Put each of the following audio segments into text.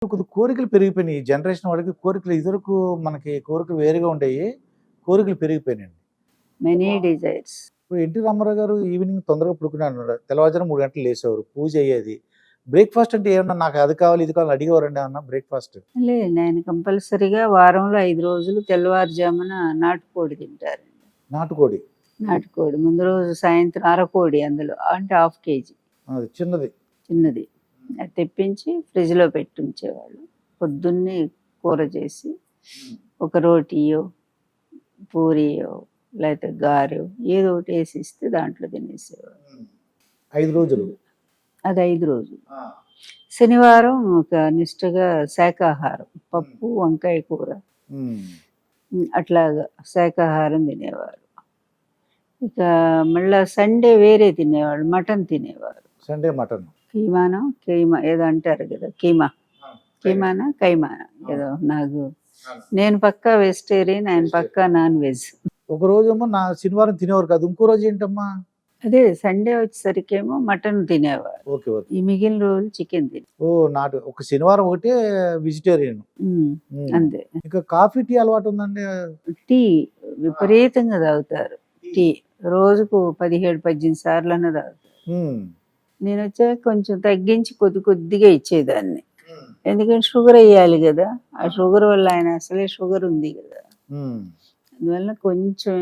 కొద్ది కోరికలు పెరిగిపోయినాయి. ఈ జనరేషన్ వాళ్ళకి కోరికలు ఇదివరకు మనకి కోరికలు వేరుగా ఉండేయి. కోరికలు పెరిగిపోయినాయండి. Many desires. ఇప్పుడు ఎన్టీ రామారావు గారు ఈవినింగ్ తొందరగా పడుకునేవారు. తెల్లవారుజామున 3 గంటలకు లేసేవారు. పూజ అయ్యేది. బ్రేక్‌ఫాస్ట్ అంటే ఏమన్నా నాకు అది కావాలి, ఇది కావాలి అడిగేవారండి ఏమన్నా బ్రేక్‌ఫాస్ట్? లేదు, నేను కంపల్సరీగా వారంలో 5 రోజులు తెల్లవారుజామున నాటుకోడి తింటారండి. నాటుకోడి. నాటుకోడి ముందు రోజు సాయంత్రం అరకోడి, అందులో అంటే హాఫ్ కేజీ అది చిన్నది. చిన్నది. అది తెప్పించి ఫ్రిడ్జ్లో పెట్టి ఉంచేవాళ్ళు. పొద్దున్నే కూర చేసి ఒక రోటీయో పూరియో లేకపోతే గారెో ఏదో ఒకటి వేసి ఇస్తే దాంట్లో తినేసేవాళ్ళు. 5 రోజులు. అది 5 రోజులు. శనివారం ఒక నిష్టగా శాకాహారం, పప్పు వంకాయ కూర అట్లాగా శాకాహారం తినేవారు. ఇక మళ్ళా సండే వేరే తినేవాళ్ళు, మటన్ తినేవారు. Sunday mutton. కీమా ఏదో అంటారు కదా, కీమానా కైమానా ఏదో. నేను పక్కా వెజిటేరియన్, ఆయన పక్కా నాన్ వెజ్. ఒక రోజేమో శనివారం తినేవారు కాదు, ఇంకో రోజు ఏంటమ్మా? అదే సండే వచ్చేసరికేమో మటన్ తినేవారు. Okay okay. ఈ మిగిలిన రోజులు చికెన్ తినే. ఒక శనివారం ఒకటే వెజిటేరియన్. అంతే. ఇంకా కాఫీ టీ అలవాటు ఉందండి? టీ విపరీతంగా తాగుతారు. టీ రోజుకు 17-18 సార్లు అన్న తాగుతారు. నేను వచ్చాక కొంచెం తగ్గించి కొద్దిగా ఇచ్చేదాన్ని. ఎందుకంటే షుగర్ వేయాలి కదా, ఆ షుగర్ వల్ల ఆయన అసలే షుగర్ ఉంది కదా, అందువల్ల కొంచెం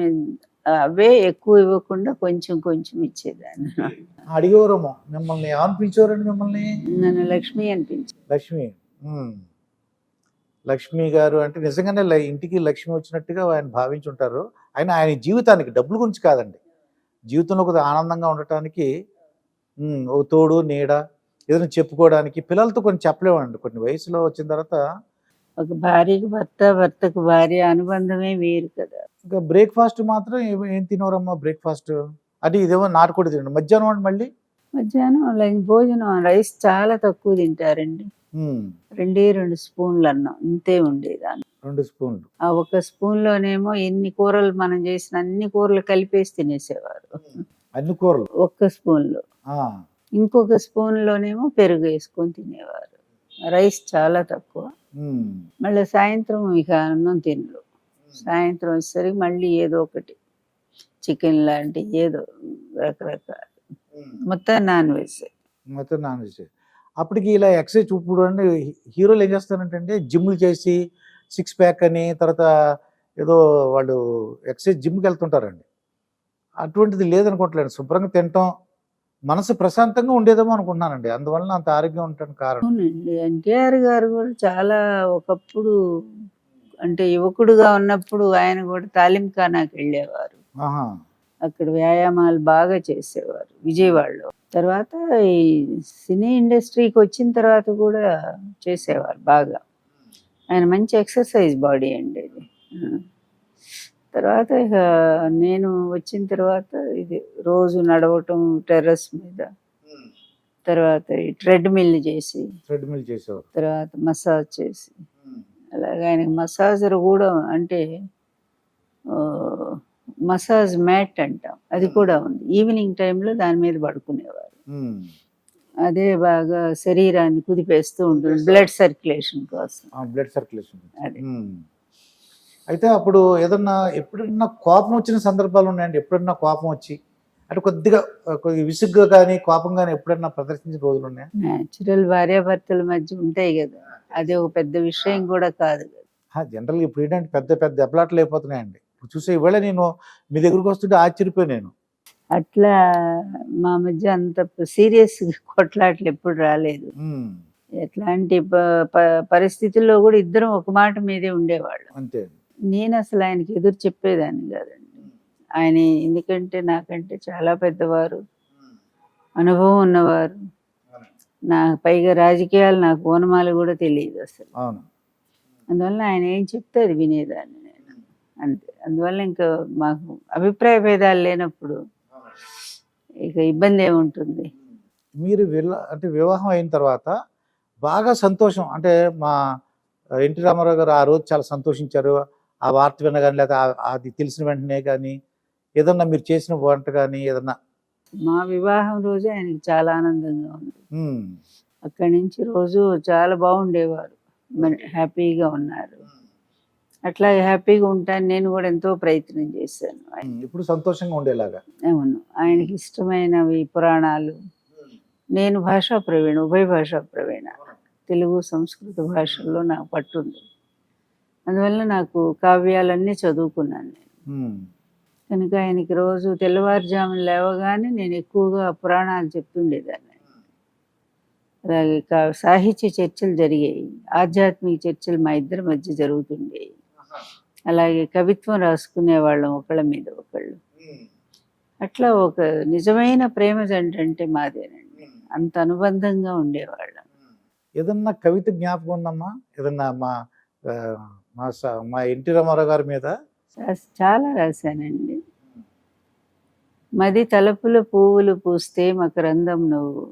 అవే ఎక్కువ ఇవ్వకుండా కొంచెం ఇచ్చేదాన్ని. అడిగేవారమ్మా మిమ్మల్ని, ఏమని పిలిచేవారండి మిమ్మల్ని? నన్ను లక్ష్మి అనిపించింది. లక్ష్మి గారు అంటే నిజంగానే ఇంటికి లక్ష్మి వచ్చినట్టుగా ఆయన భావించుంటారు. ఆయన జీవితానికి డబ్బుల గురించి కాదండి, జీవితంలో కొద్దిగా ఆనందంగా ఉండటానికి ఒక తోడు నీడ ఏదైనా చెప్పుకోవడానికి. పిల్లలతో కొన్ని చెప్పలేమండి, కొన్ని వయసులో వచ్చిన తర్వాత. ఒక భార్యకి భర్త, భర్తకు భార్య అనుబంధమే వేరు కదా. ఇంకా బ్రేక్‌ఫాస్ట్ మాత్రం ఏం తినేవారమ్మా బ్రేక్‌ఫాస్ట్? అంటే ఇదేమో నాటుకోడి తినండి. మధ్యాహ్నం అండి మళ్ళీ? మధ్యాహ్నం భోజనం రైస్ చాలా తక్కువ తింటారండి. 2 స్పూన్లు అన్నం ఇంతే ఉండేదాన్ని. 2 స్పూన్లు. ఆ ఒక స్పూన్లోనేమో ఎన్ని కూరలు మనం చేసిన అన్ని కూరలు కలిపేసి తినేసేవారు. అన్ని కూరలు ఒక్క స్పూన్లో. ఇంకొక స్పూన్లోనేమో పెరుగు వేసుకొని తినేవారు. రైస్ చాలా తక్కువ. మళ్ళీ సాయంత్రం ఇక అన్నం తినరు. సాయంత్రం వచ్చేసరికి మళ్ళీ ఏదో ఒకటి చికెన్ లాంటి ఏదో రకరకాల, మొత్తం నాన్ వెజ్. అప్పటికి ఇలా ఎక్సర్సైజ్ ఇప్పుడు అంటే హీరోలు ఏం చేస్తారంటే జిమ్లు చేసి 6 ప్యాక్ అని, తర్వాత ఏదో వాళ్ళు ఎక్సర్సైజ్ జిమ్కి వెళ్తుంటారండి. అటువంటిది లేదనుకోవట్లేదు. శుభ్రంగా తినటం, మనసు ప్రశాంతంగా ఉండేదేమో అనుకుంటున్నానండి, అందువల్ల అంత ఆరోగ్యం ఉండటానికి కారణం. అవునండి. ఎన్టీఆర్ గారు కూడా చాలా ఒకప్పుడు అంటే యువకుడుగా ఉన్నప్పుడు ఆయన కూడా తాలింఖానాకి వెళ్ళేవారు. అక్కడ వ్యాయామాలు బాగా చేసేవారు విజయవాడలో. తర్వాత ఈ సినీ ఇండస్ట్రీకి వచ్చిన తర్వాత కూడా చేసేవారు బాగా. ఆయన మంచి ఎక్సర్సైజ్ బాడీ అండి ఇది. తర్వాత ఇక నేను వచ్చిన తర్వాత ఇది రోజు నడవటం టెర్రస్ మీద, తర్వాత ఈ ట్రెడ్మిల్ చేసేవారు, తర్వాత మసాజ్ చేసి, అలాగే ఆయన మసాజర్ కూడా అంటే మసాజ్ మ్యాట్ అంటాం, అది కూడా ఉంది. ఈవినింగ్ టైంలో దాని మీద పడుకునేవారు. అదే బాగా శరీరాన్ని కుదిపేస్తూ ఉంటుంది, బ్లడ్ సర్క్యులేషన్ కోసం. అది. అయితే అప్పుడు ఎప్పుడన్నా కోపం వచ్చిన సందర్భాలు ఉన్నాయండి? ఎప్పుడన్నా కోపం వచ్చి అంటే కొద్దిగా విసుగ్గా కానీ కోపం కానీ ఎప్పుడన్నా ప్రదర్శించిన రోజులు ఉన్నాయా? న్యాచురల్ భార్యాభర్తల మధ్య ఉంటాయి కదా, అది ఒక పెద్ద విషయం కూడా కాదు కదా. జనరల్గా ఇప్పుడు ఏంటంటే పెద్ద దెబ్బలాటలు అయిపోతున్నాయండి. ఇప్పుడు చూసే ఈవేళ నేను మీ దగ్గరకు వస్తుంటే ఆశ్చర్యపోయి నేను. అట్లా మా మధ్య అంత సీరియస్ కొట్లాట్లు ఎప్పుడు రాలేదు. ఎట్లాంటి పరిస్థితుల్లో కూడా ఇద్దరం ఒక మాట మీదే ఉండేవాళ్ళు. అంతే. నేను అసలు ఆయనకి ఎదురు చెప్పేదాన్ని కాదండి. ఆయన ఎందుకంటే నాకంటే చాలా పెద్దవారు, అనుభవం ఉన్నవారు. పైగా రాజకీయాలు నాకు ఓనమాలు కూడా తెలియదు అసలు. అందువల్ల ఆయన ఏం చెప్తే అది వినేదాన్ని నేను, అంతే. అందువల్ల ఇంకా మాకు అభిప్రాయ భేదాలు లేనప్పుడు ఇక ఇబ్బంది ఏముంటుంది. మీరు వివాహం అయిన తర్వాత బాగా సంతోషం అంటే మా ఎన్టీ రామారావు గారు ఆ రోజు చాలా సంతోషించారు. ఆ వార్త వినగాని లేదా అది తెలిసిన వెంటనే కానీ ఏదన్నా మీరు చేసిన వంట కానీ ఏదన్నా? మా వివాహం రోజే ఆయనకి చాలా ఆనందంగా ఉంది. అక్కడి నుంచి రోజు చాలా బాగుండేవారు, హ్యాపీగా ఉన్నారు. అట్లా హ్యాపీగా ఉంటాను నేను కూడా ఎంతో ప్రయత్నం చేశాను. ఇప్పుడు సంతోషంగా ఉండేలాగా. అవును, ఆయనకి ఇష్టమైనవి పురాణాలు. నేను భాషా ప్రవీణ, ఉభయ భాషా ప్రవీణ, తెలుగు సంస్కృత భాషల్లో నాకు పట్టుంది. అందువల్ల నాకు కావ్యాలన్నీ చదువుకున్నాను నేను. కనుక ఆయనకి రోజు తెల్లవారుజామున లేవగానే నేను ఎక్కువగా పురాణాలు చెప్తుండేదాన్ని. అలాగే సాహిత్య చర్చలు జరిగాయి, ఆధ్యాత్మిక చర్చలు మా ఇద్దరి మధ్య జరుగుతుండేవి. అలాగే కవిత్వం రాసుకునేవాళ్ళం ఒకళ్ళ మీద ఒకళ్ళు. అట్లా ఒక నిజమైన ప్రేమ జంట అంటే మాదేనండి. అంత అనుబంధంగా ఉండేవాళ్ళం. ఏదన్నా కవిత జ్ఞాపకం ఉందమ్మా? ఏదన్నా మా ఆ, మా ఎన్టీ రామారావు గారి మీద? చాలా రాశానండి. మది తలపుల పువ్వులు పూస్తే మకరందం నువ్వు,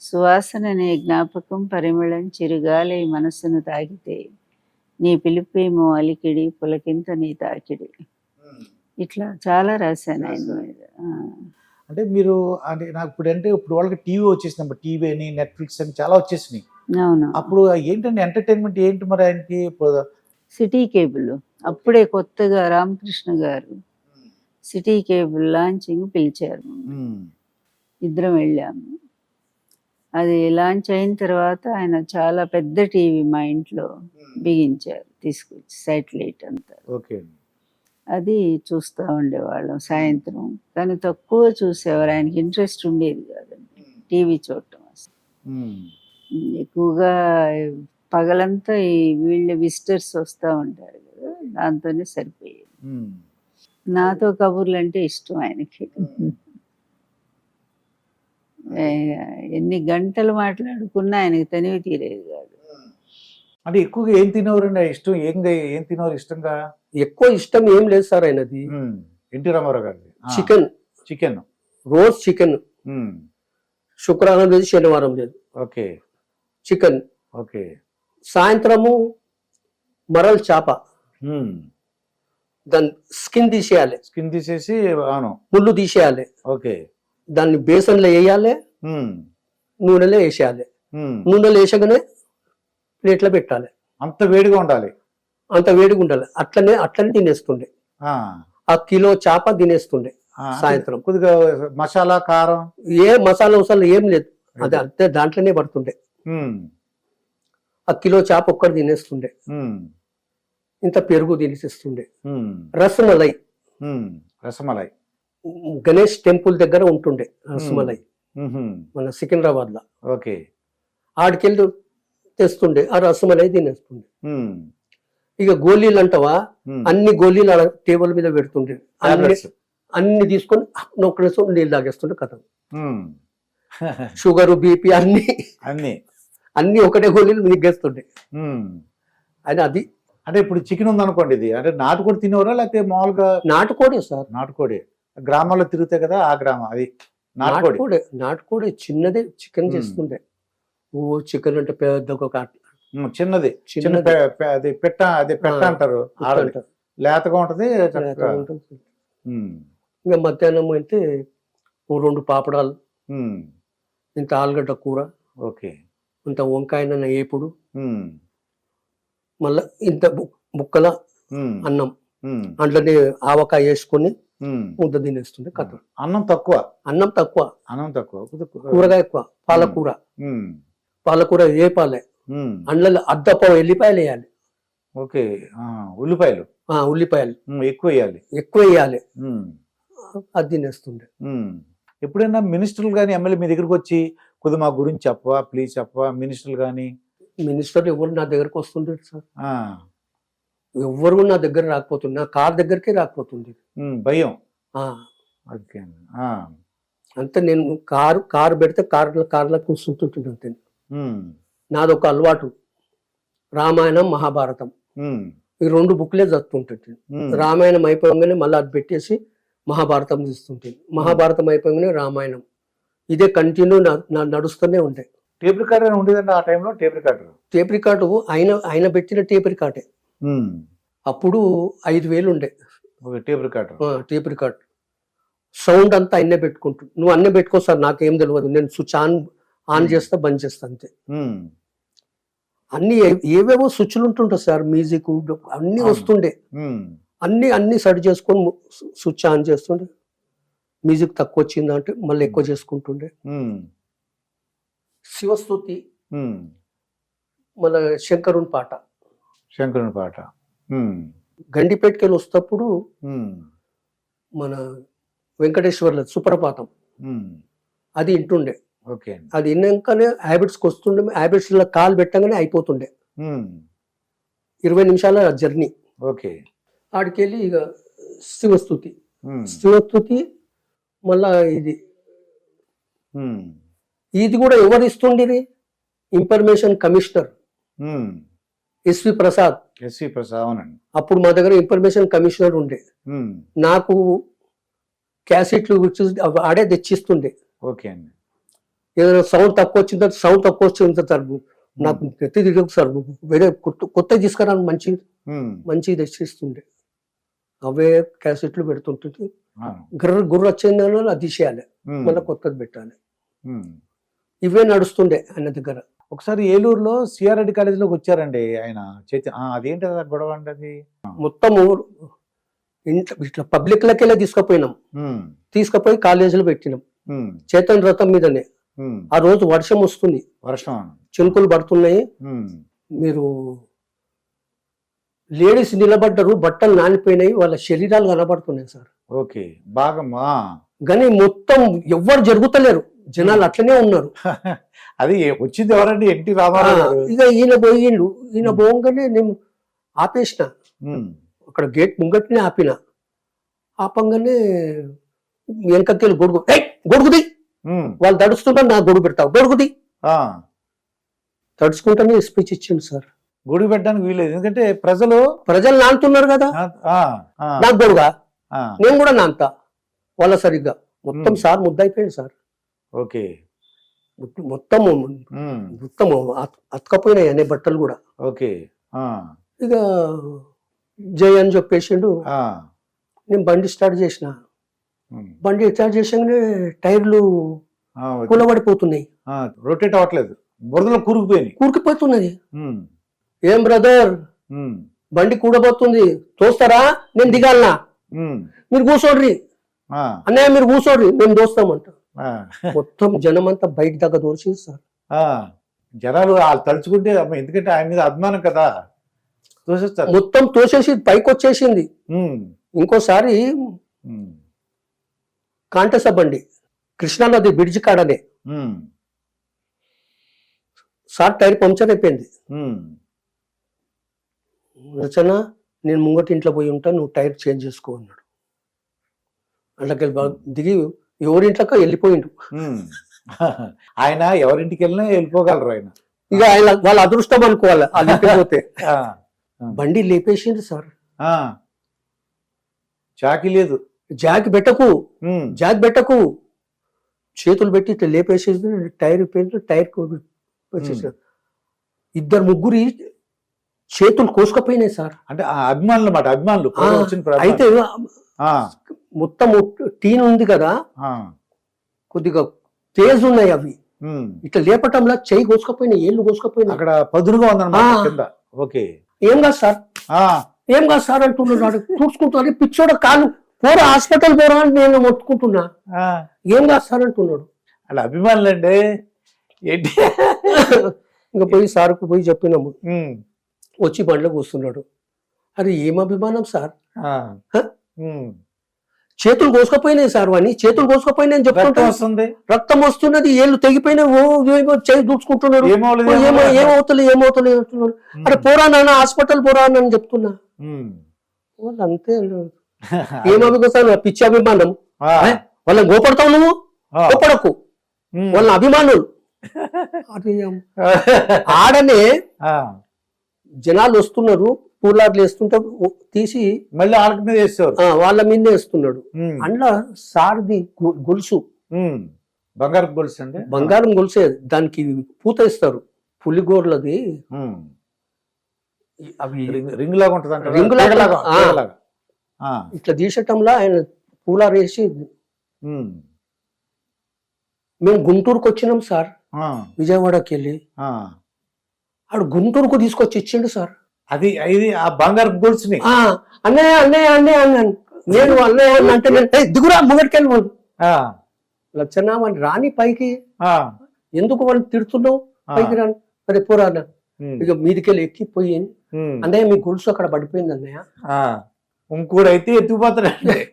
సువాసననే జ్ఞాపకం పరిమళం చిరుగాలి మనస్సును తాకితే, నీ పిలుపేమో అలికిడి పులకింత నీ తాకిడి. ఇట్లా చాలా రాశాను ఆయన మీద. అంటే మీరు అంటే నాకు ఇప్పుడు వాళ్ళకి టీవీ వచ్చేసినప్పుడు టీవీ అని నెట్ఫ్లిక్స్ అని చాలా వచ్చేసినాయి. అవును, అప్పుడు ఏంటంటే ఎంటర్టైన్మెంట్ ఏంటి మరి ఆయనకి? సిటీ కేబుల్ అప్పుడే కొత్తగా రామకృష్ణ గారు సిటీ కేబుల్ లాంచింగ్ పిలిచారు. ఇద్దరం వెళ్ళాము. అది లాంచ్ అయిన తర్వాత ఆయన చాలా పెద్ద టీవీ మా ఇంట్లో బిగించారు, తీసుకొచ్చి శాటిలైట్ అంతా. ఓకే. అది చూస్తూ ఉండేవాళ్ళం సాయంత్రం. కానీ తక్కువ చూసేవారు, ఆయనకి ఇంట్రెస్ట్ ఉండేది కాదండి టీవీ చూడటం అసలు. ఎక్కువగా పగలంతా ఈ వీళ్ళ విజిటర్స్ వస్తూ ఉంటారు కదా, దాంతోనే సరిపోయేది. నాతో కబుర్లు అంటే ఇష్టం ఆయనకి. ఎన్ని గంటలు మాట్లాడుకున్నా ఆయనకి తనివి తీరేది కాదు. అంటే ఎక్కువగా ఏం తినేవారండి? ఇష్టం ఏం తినేవారు ఇష్టంగా? ఎక్కువ ఇష్టం ఏం లేదు సార్ ఆయనది. ఎన్టీ రామారావు గారి చికెన్, రోజు చికెన్, శుక్రవారం లేదు శనివారం లేదు. ఓకే. చికెన్. ఓకే. సాయంత్రము మరల్ చేప, దాన్ని స్కిన్ తీసేసి అవును ముళ్ళు తీసేయాలి. ఓకే. దాన్ని బేసన్లో వేయాలి, నూనెలో వేసేయాలి. నూనెలో వేసగానే ప్లేట్లో పెట్టాలి. అంత వేడిగా ఉండాలి. అట్లనే తినేస్తుండే. ఆ కిలో చేప తినేస్తుండే సాయంత్రం. కొద్దిగా మసాలా కారం ఏ మసాలా ఉసాలా ఏం లేదు, అది అంతే దాంట్లోనే పడుతుండే. ఆ కిలో చేప ఒక్కటి తినేస్తుండే. ఇంత పెరుగు తినేసిస్తుండే. రసమలై గణేష్ టెంపుల్ దగ్గర ఉంటుండే రసమలై, మన సికింద్రాబాద్ లో. ఓకే. ఆడికెళ్ళి తెస్తుండే, ఆ రసమలై తినేస్తుండే. ఇక గోళీలు అంటావా, అన్ని గోళీలు ఆడ టేబుల్ మీద పెడుతుండే. అన్ని తీసుకొని నొక్కడేసి నీళ్ళు తాగేస్తుండే కథ. షుగర్ బీపీ అన్ని ఒకటే గోళీలు మిగ్గేస్తుండే. అని అది. అంటే ఇప్పుడు చికెన్ ఉందనుకోండి, ఇది అంటే నాటుకోడి తినేవారా లేకపోతే మామూలుగా? నాటుకోడే సార్, నాటుకోడి. గ్రామాల్లో తిరుగుతాయి కదా, ఆ గ్రామం అది నాటుకోడే చిన్నదే చికెన్ చేస్తుండే. చికెన్ అంటే పెద్ద ఒక చిన్నది అది పెట్ట అంటారు, లేతగా ఉంటది. ఇంకా మధ్యాహ్నం అయితే 2 పాపడాలు, ఇంత ఆలుగడ్డ కూర, ఓకే, ఇంత వంకాయ ఏపుడు, మళ్ళా ఇంత ముక్కల అన్నం, అందులోనే ఆవకాయ వేసుకొని ముద్ద తినేస్తుండే కథ. అన్నం తక్కువ కూరగా ఎక్కువ. పాలకూర వేపాలే, అందులో అద్దపావు ఎల్లిపాయలు వేయాలి. ఓకే. ఉల్లిపాయలు ఎక్కువ వేయాలి. అది తినేస్తుండే. ఎప్పుడైనా మినిస్టర్లు కానీ ఎమ్మెల్యే మీ దగ్గరకు వచ్చి కొద్దిగా మా గురించి చెప్పవా ప్లీజ్ చెప్పవా? మినిస్టర్లు కానీ? మినిస్టర్లు ఎవరు నా దగ్గరకు వస్తుండే సార్, ఎవరు నా దగ్గర రాకపోతుండే, నా కార్ దగ్గరకే రాకపోతుంది. భయం. అంతే. నేను కారు పెడితే కార్లో కూర్చుంటుంటుంది అంతే. నాదొక అలవాటు, రామాయణం మహాభారతం ఈ 2 బుక్లే చదువుతుంటుంది. రామాయణం అయిపోగానే మళ్ళీ అది పెట్టేసి మహాభారతం తీస్తుంటుంది. మహాభారతం అయిపోగానే రామాయణం. ఇదే కంటిన్యూ నడుస్తూనే ఉంటాయి. టేప్ రికార్డర్ ఉండేదండి ఆ టైంలో? టేప్ రికార్డు ఆయన పెట్టిన టేప్ రికార్డే. అప్పుడు 5,000 ఉండే టేప్ రికార్డ్. సౌండ్ అంతా ఆయనే పెట్టుకుంటు. నువ్వు అన్నీ పెట్టుకో సార్, నాకేం తెలియదు, నేను స్విచ్ ఆన్ చేస్తా బంద్ చేస్తా అంతే. ఉమ్, అన్ని ఏవేవో స్విచ్లు ఉంటుంటాయి సార్, మ్యూజిక్ అన్ని అవును. వస్తుండే, ఉమ్, అన్ని సెట్ చేసుకొని స్విచ్ ఆన్ చేస్తుండే. మ్యూజిక్ తక్కువ వచ్చిందంటే మళ్ళీ ఎక్కువ చేసుకుంటుండే. ఉమ్, శివస్తుతి, ఉమ్. మన శంకరుని పాట, శంకరుని పాట. ఉమ్, గండిపేటకెళ్ళి వస్తప్పుడు ఉమ్, మన వెంకటేశ్వర్ల సుప్రభాతం ఉమ్. అది వింటుండే. ఓకే అండి. అది విన్నాకనే హ్యాబిట్స్కి వస్తుండే, హ్యాబిట్స్లో కాలు పెట్టగానే అయిపోతుండే. ఉమ్, 20 నిమిషాల జర్నీ. ఓకే. ఆడికెళ్ళి ఇక శివస్తుతి, ఉమ్, శివస్తుతి మళ్ళా ఇది ఉమ్, ఇది కూడా ఎవరు ఇస్తుండేది, ఇన్ఫర్మేషన్ కమిషనర్ ఉమ్. ఎస్వి ప్రసాద్. ఎస్వి ప్రసాద్, అవునండి. అప్పుడు మా దగ్గర ఇన్ఫర్మేషన్ కమిషనర్ ఉండే. ఉమ్, నాకు క్యాసెట్లు ఆడే తెచ్చిస్తుండే. ఓకే అండి. ఏదైనా సౌండ్ తక్కువ వచ్చిందో సౌండ్ తక్కువ వచ్చింది సార్, నాకు ఎత్తి తిరగదు సార్, వేరే కొత్త తీసుకురాని ఉమ్, మంచి తెచ్చిస్తుండే. అవే క్యాసెట్లు పెడుతుంటుంది. అవును. గుర్ర వచ్చిందని అది తీసేయాలి, ఉమ్, మళ్ళీ కొత్తది పెట్టాలి. ఉమ్. ఇవే నడుస్తుండే ఆయన దగ్గర. ఒకసారి ఏలూరులో సిఆర్ రెడ్డి కాలేజీలోకి వచ్చారండి ఆయన. అదేంటి అది గొడవ అండి అది? మొత్తము ఇంట్లో ఇట్లా పబ్లిక్లకెళ్ళే తీసుకుపోయినాం, ఉమ్, తీసుకుపోయి కాలేజీలో పెట్టినాం. ఉమ్, చేతన్ రథం మీదనే. ఉమ్. ఆ రోజు వర్షం వస్తుంది, వర్షం. చినుకులు పడుతున్నాయి. ఉమ్, మీరు లేడీస్ నిలబడ్డరు, బట్టలు నానిపోయినాయి, వాళ్ళ శరీరాలు కనబడుతున్నాయి సార్. ఓకే. బాగా కానీ మొత్తం ఎవ్వరు జరుగుతలేరు, జనాలు అట్లనే ఉన్నారు. అది వచ్చింది ఎవరండి? ఎన్టీ రామారావు గారు. ఇక ఈయన పోయిండు, ఈయన పోగానే నేను ఆపేసిన, ఉమ్, అక్కడ గేట్ ముంగట్నే ఆపంగానే వెనకకెళ్ళి గొడుగుది ఉమ్, వాళ్ళు తడుస్తుంటారు, నా గొడుగు పెడతావు, గొడుగుది ఆ. తడుచుకుంటానే స్పీచ్ ఇచ్చిండు సార్. గుడి పెట్టడానికి వీలేదు, ఎందుకంటే ప్రజలు ప్రజలు నానుతున్నారు కదా, ఆ, ఆ, నాకు గొడుగా, ఆ. నేను కూడా నాంతా వాళ్ళ సరిగ్గా. మొత్తం సార్ ముద్దయిపోయింది సార్, ఓకే. మొత్తము ఉమ్, మొత్తము అతకపోయినాయి అనే బట్టలు కూడా. ఓకే. ఆ, ఇక జై అని చెప్పేసిండు. ఆ, నేను బండి స్టార్ట్ చేసిన, ఉమ్, బండి స్టార్ట్ చేసాకనే టైర్లు ఆ, కూలబడిపోతున్నాయి, రొటేట్ అవ్వట్లేదు, బురదలో కూరుకుపోయినాయి. కూరుకుపోతున్నది. ఉమ్, ఏం బ్రదర్, ఉమ్, బండి కూడబోతుంది, తోస్తారా, నేను దిగాలనా, ఉమ్, మీరు కూర్చోడ్రి ఆ, అన్నయ్య, మీరు కూర్చోడ్రి, మేము దోస్తామంట. ఆ, మొత్తం జనం అంతా బయట దగ్గర దోచింది సార్. ఆ. జనాలు వాళ్ళు తలుచుకుంటే అమ్మ, ఎందుకంటే ఆయన మీద అభిమానం కదా, చూసేస్తారు. మొత్తం తోసేసి పైకి వచ్చేసింది. ఉమ్, ఇంకోసారి ఉమ్, కాంటస బండి కృష్ణానది బ్రిడ్జ్ కాడనే ఉమ్, సార్ టైర్ పంక్చర్ అయిపోయింది. ఉమ్, రచన, నేను ముంగటి ఇంట్లో పోయి ఉంటా, నువ్వు టైర్ చేంజ్ చేసుకో అన్నాడు. అందులోకి దిగి ఎవరింట్లోకి వెళ్ళిపోయిండు. ఉమ్. ఆయన ఎవరింటికి వెళ్ళినా వెళ్ళిపోగలరు ఆయన. ఇక ఆయన వాళ్ళ అదృష్టం అనుకోవాలి, అది ఇంటిపోతే. ఆ, బండి లేపేసింది సార్. ఆ. చాకి లేదు. జాక్ పెట్టకు, ఉమ్, జాక్ పెట్టకు, చేతులు పెట్టి ఇట్లా లేపేసేసి టైర్ పెట్టి టైర్ వచ్చేసిన. ఇద్దరు ముగ్గురి చేతులు కోసుకపోయినాయి సార్. అంటే ఆ అభిమానులు అన్నమాట, అభిమానులు వచ్చిన అయితే ఆ, మొత్తం టీన్ ఉంది కదా, ఆ, కొద్దిగా తేజ్ ఉన్నాయి అవి. ఉమ్. ఇట్లా లేపటంలా చెయ్యి కోసుకపోయినాయి, ఏళ్ళు కోసుకపోయినాయి. అక్కడ పదునుగా ఉందన్నమాట ఆ. కింద. ఓకే. ఏం కాదు సార్, ఆ, ఏం కాదు సార్ అంటున్నాడు. చూసుకుంటున్నాడు, పిచ్చోడ కాలు పోరా, హాస్పిటల్ పోరా అని నేను మొత్తుకుంటున్నా. ఆ. ఏం కాదు సార్ అంటున్నాడు. అలా అభిమానులు అండి ఏంటి. ఇంకా పోయి సార్కు పోయి చెప్పినాము, ఉమ్, వచ్చి బండ్లో కూస్తున్నాడు. అరే ఏం అభిమానం సార్, ఆ, హ? ఉమ్. చేతులు కోసుకపోయినాయి సార్, వాడిని చేతులు కోసుకపోయినాయి అని రక్తం చెప్తుంటా. వస్తుంది. రక్తం వస్తున్నది, ఏళ్ళు తెగిపోయినాయి, ఏమో చేయి దూచుకుంటున్నాడు, ఏమవుతుంది, ఏమవుతలే అంటున్నాడు. అరే పోరా నాన్న, హాస్పిటల్ పోరా అని చెప్తున్నా. ఉమ్. వాళ్ళు అంతే, ఏమభిమానం, పిచ్చి అభిమానం. ఆ, వాళ్ళని గోపడతావు నువ్వు, ఆ. గోపడకు, ఉమ్. వాళ్ళ అభిమానులు. అది ఆడనే ఆ. జనాలు వస్తున్నారు, పూలార్లు వేస్తుంటే తీసి మళ్ళీ ఆళ్ళ మీద వేసేవారు. వాళ్ళ మీదే వేస్తున్నాడు. ఉమ్, అందులో సార్ది గొలుసు, ఉమ్. బంగారు గొలుసు అండి. బంగారం గొలుసే, దానికి పూత ఇస్తారు, పులిగోర్లది. ఉమ్. అవి రింగ్ లాగా ఉంటుంది అంటే రింగు లాగా. ఇట్లా తీసటంలో ఆయన పూలార్ వేసి ఉమ్. మేము గుంటూరుకు వచ్చినాం సార్, ఆ, విజయవాడకి వెళ్ళి. ఆ. ఆడు గుంటూరుకు తీసుకొచ్చి ఇచ్చిండు సార్. అది ఇది ఆ బంగారు గోల్స్ని. ఆ అన్నయ్య అన్నయ్య అన్నయ్య అన్నాను. నేను అన్నయ్య అన్న అంటే నేను, "ఏయ్, దిగురా ముంగటికెళ్ళి వాళ్ళు ఆ, లచ్చనామని రాని పైకి, ఆ, ఎందుకు వాళ్ళు తిడుతున్నావు, పైకి రాని, అరే పోరా అన్న." ఉమ్, ఇక మీదికెళ్ళి ఎక్కిపోయి, ఉమ్, అన్నయ్య మీ గొలుసు అక్కడ పడిపోయింది అన్నయ్య. ఆ. ఇంకోడైతే ఎత్తుకుపోతాడండి.